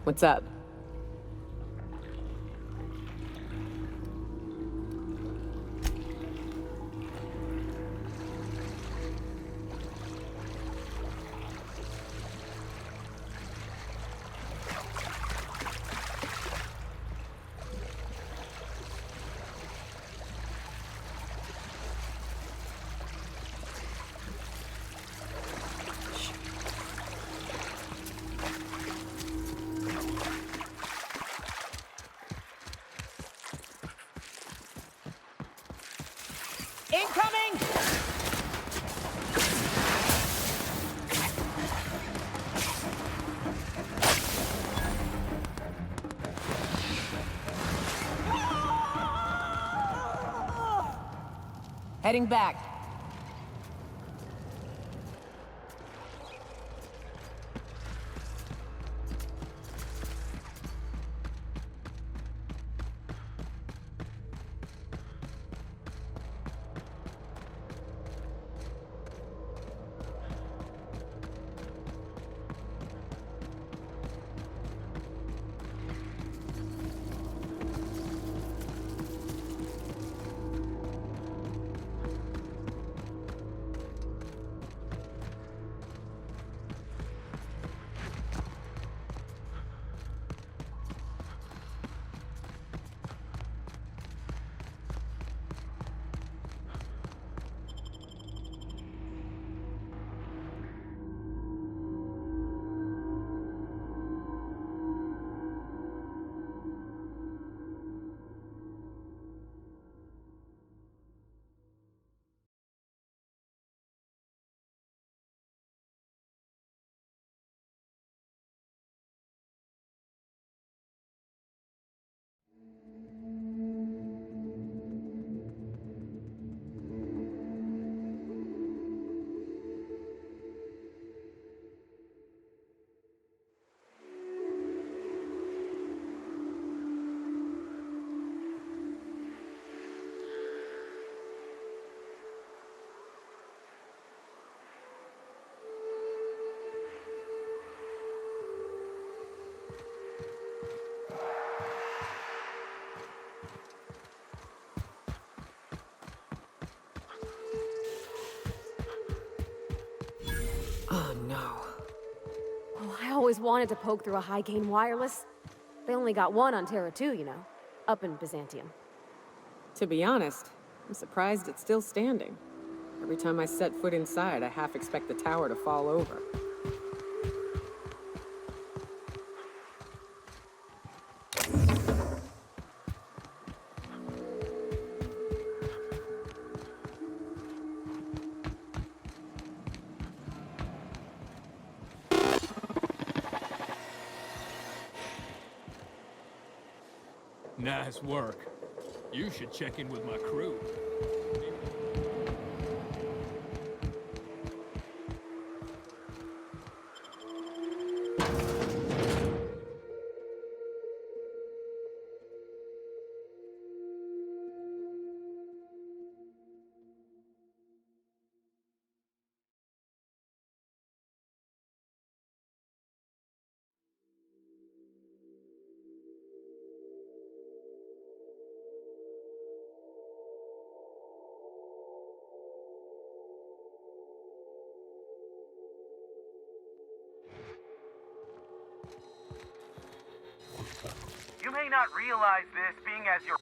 What's up? Incoming! Heading back. Oh no. Oh, I always wanted to poke through a high-gain wireless. They only got one on Terra 2, you know, up in Byzantium. To be honest, I'm surprised it's still standing. Every time I set foot inside, I half expect the tower to fall over. Nice work. You should check in with my crew. You may not realize this, being as your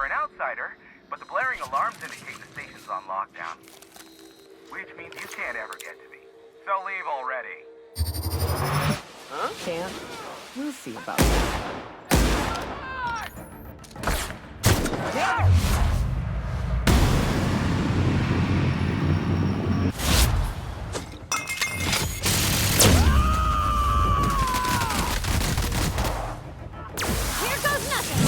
an outsider, but the blaring alarms indicate the station's on lockdown. Which means you can't ever get to me. So leave already. Huh? Can't. We'll see about that. Here goes nothing!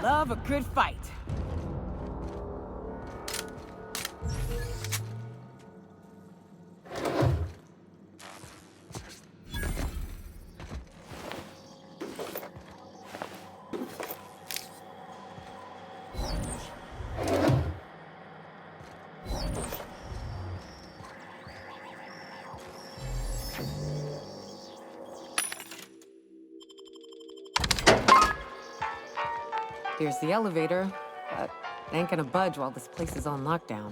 Love a good fight. Here's the elevator, but it ain't gonna budge while this place is on lockdown.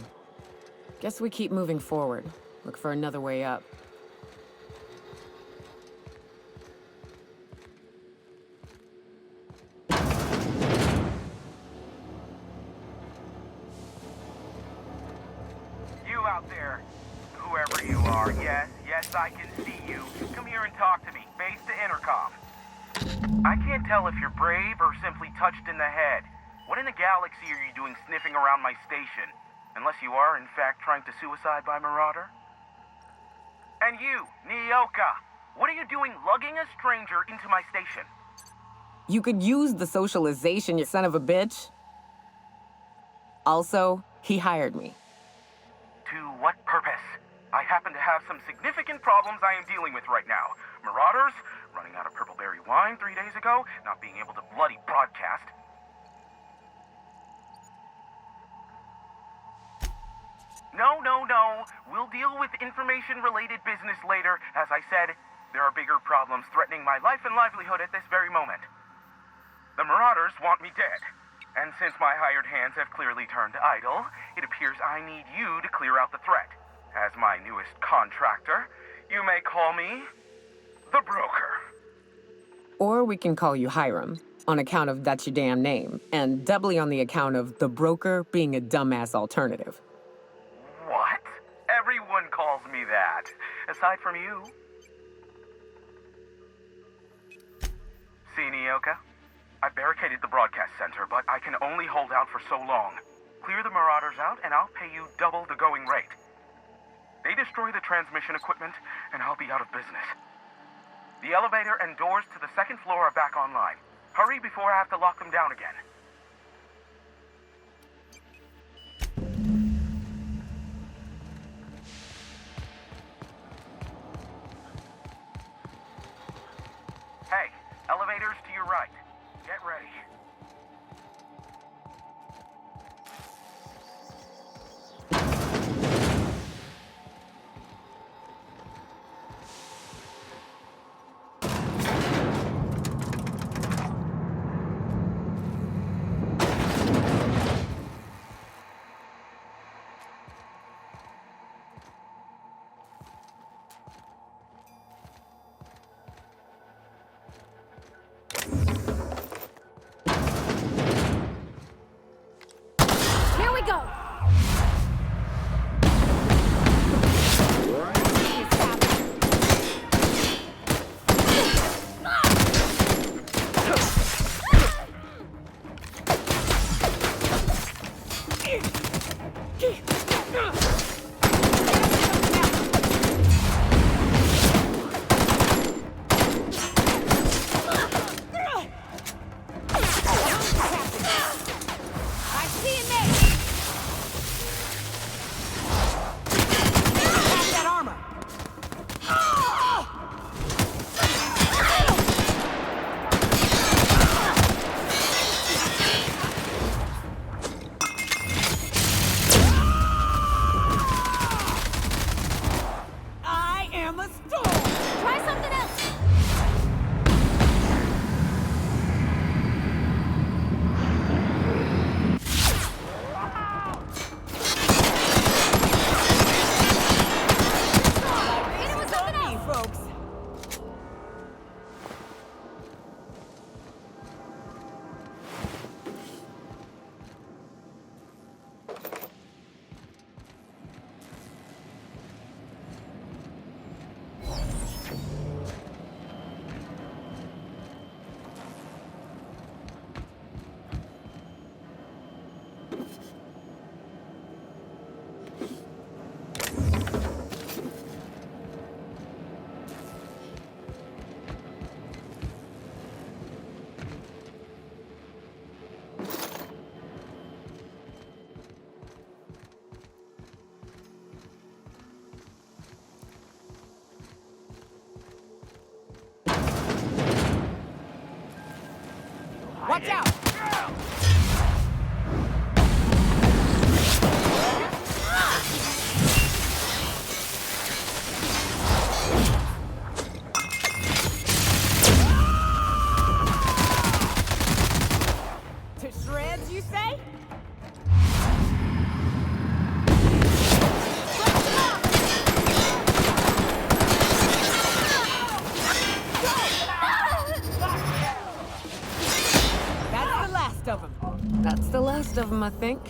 Guess we keep moving forward. Look for another way up. You out there, whoever you are, yes, I can see you. Come here and talk to me. Base to intercom. I can't tell if you're brave or simply touched in the head. What in the galaxy are you doing sniffing around my station? Unless you are, in fact, trying to suicide by Marauder? And you, Nyoka, what are you doing lugging a stranger into my station? You could use the socialization, you son of a bitch. Also, he hired me. To what purpose? I happen to have some significant problems I am dealing with right now. Marauders, running out of purple berry wine 3 days ago, not being able to bloody broadcast. No. We'll deal with information-related business later. As I said, there are bigger problems threatening my life and livelihood at this very moment. The Marauders want me dead. And since my hired hands have clearly turned idle, it appears I need you to clear out the threat. As my newest contractor, you may call me the Broker. Or we can call you Hiram, on account of that's your damn name, and doubly on the account of the Broker being a dumbass alternative. What? Everyone calls me that, aside from you. See, Nyoka? I barricaded the broadcast center, but I can only hold out for so long. Clear the Marauders out, and I'll pay you double the going rate. They destroy the transmission equipment, and I'll be out of business. The elevator and doors to the second floor are back online. Hurry before I have to lock them down again. Hey, elevators to your right. Get ready. Here we go! I see it there! Have that armor! I am a storm! Try something else! To shreds, you say? That's the last of them. That's the last of them, I think.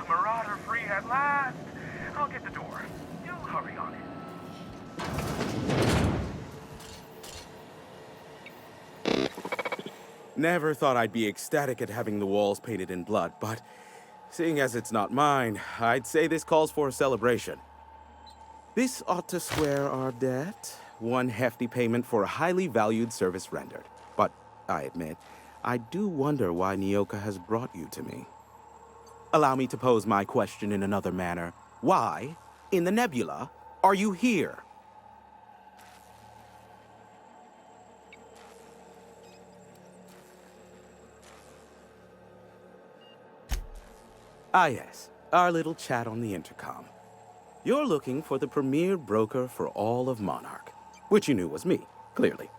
Marauder free at last. I'll get the door. You hurry on it. Never thought I'd be ecstatic at having the walls painted in blood, but seeing as it's not mine, I'd say this calls for a celebration. This ought to square our debt. One hefty payment for a highly valued service rendered. But I admit, I do wonder why Nyoka has brought you to me. Allow me to pose my question in another manner. Why, in the nebula, are you here? Ah yes, our little chat on the intercom. You're looking for the premier broker for all of Monarch, which you knew was me, clearly.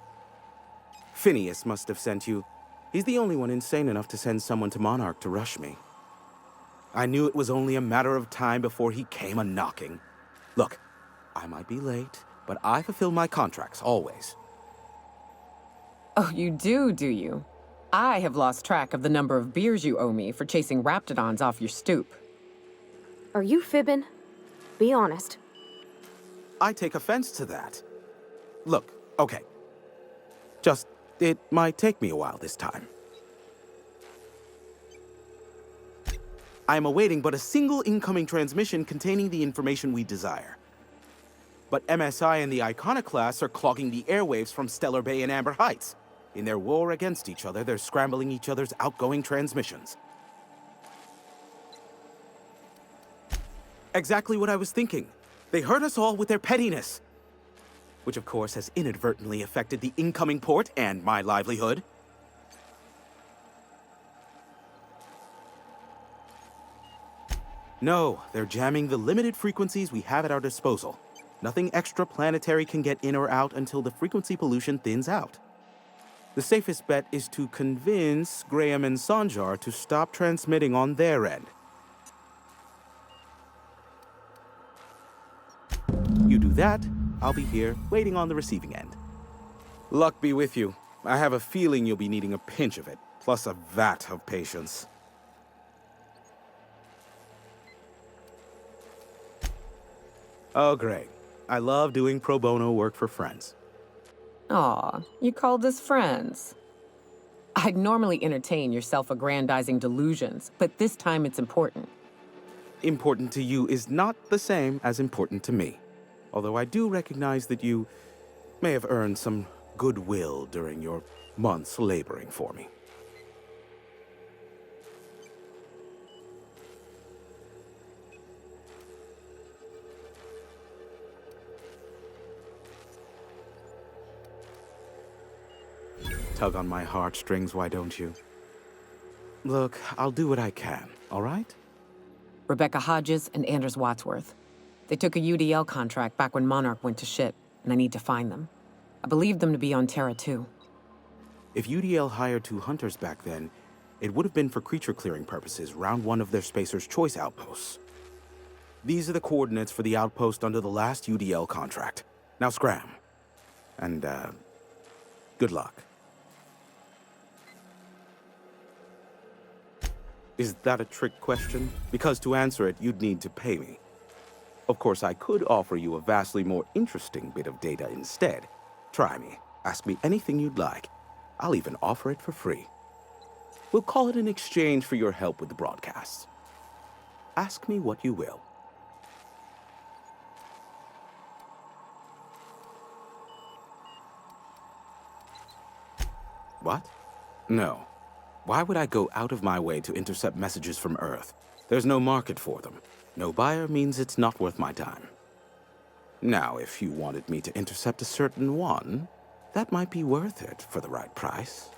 Phineas must have sent you. He's the only one insane enough to send someone to Monarch to rush me. I knew it was only a matter of time before he came a-knocking. Look, I might be late, but I fulfill my contracts, always. Oh, you do you? I have lost track of the number of beers you owe me for chasing Raptidons off your stoop. Are you fibbing? Be honest. I take offense to that. Look, okay. Just, it might take me a while this time. I am awaiting but a single incoming transmission containing the information we desire. But MSI and the Iconoclasts are clogging the airwaves from Stellar Bay and Amber Heights. In their war against each other, they're scrambling each other's outgoing transmissions. Exactly what I was thinking. They hurt us all with their pettiness. Which of course has inadvertently affected the incoming port and my livelihood. No, they're jamming the limited frequencies we have at our disposal. Nothing extraplanetary can get in or out until the frequency pollution thins out. The safest bet is to convince Graham and Sanjar to stop transmitting on their end. You do that, I'll be here, waiting on the receiving end. Luck be with you. I have a feeling you'll be needing a pinch of it, plus a vat of patience. Oh, great. I love doing pro bono work for friends. Aw, you called us friends. I'd normally entertain your self-aggrandizing delusions, but this time it's important. Important to you is not the same as important to me. Although I do recognize that you may have earned some goodwill during your months laboring for me. Tug on my heartstrings, why don't you? Look, I'll do what I can, all right? Rebecca Hodges and Anders Wadsworth. They took a UDL contract back when Monarch went to shit, and I need to find them. I believe them to be on Terra 2. If UDL hired 2 hunters back then, it would have been for creature clearing purposes, round 1 of their Spacer's Choice outposts. These are the coordinates for the outpost under the last UDL contract. Now scram. And, good luck. Is that a trick question? Because to answer it, you'd need to pay me. Of course, I could offer you a vastly more interesting bit of data instead. Try me. Ask me anything you'd like. I'll even offer it for free. We'll call it in exchange for your help with the broadcasts. Ask me what you will. What? No. Why would I go out of my way to intercept messages from Earth? There's no market for them. No buyer means it's not worth my time. Now, if you wanted me to intercept a certain one, that might be worth it for the right price.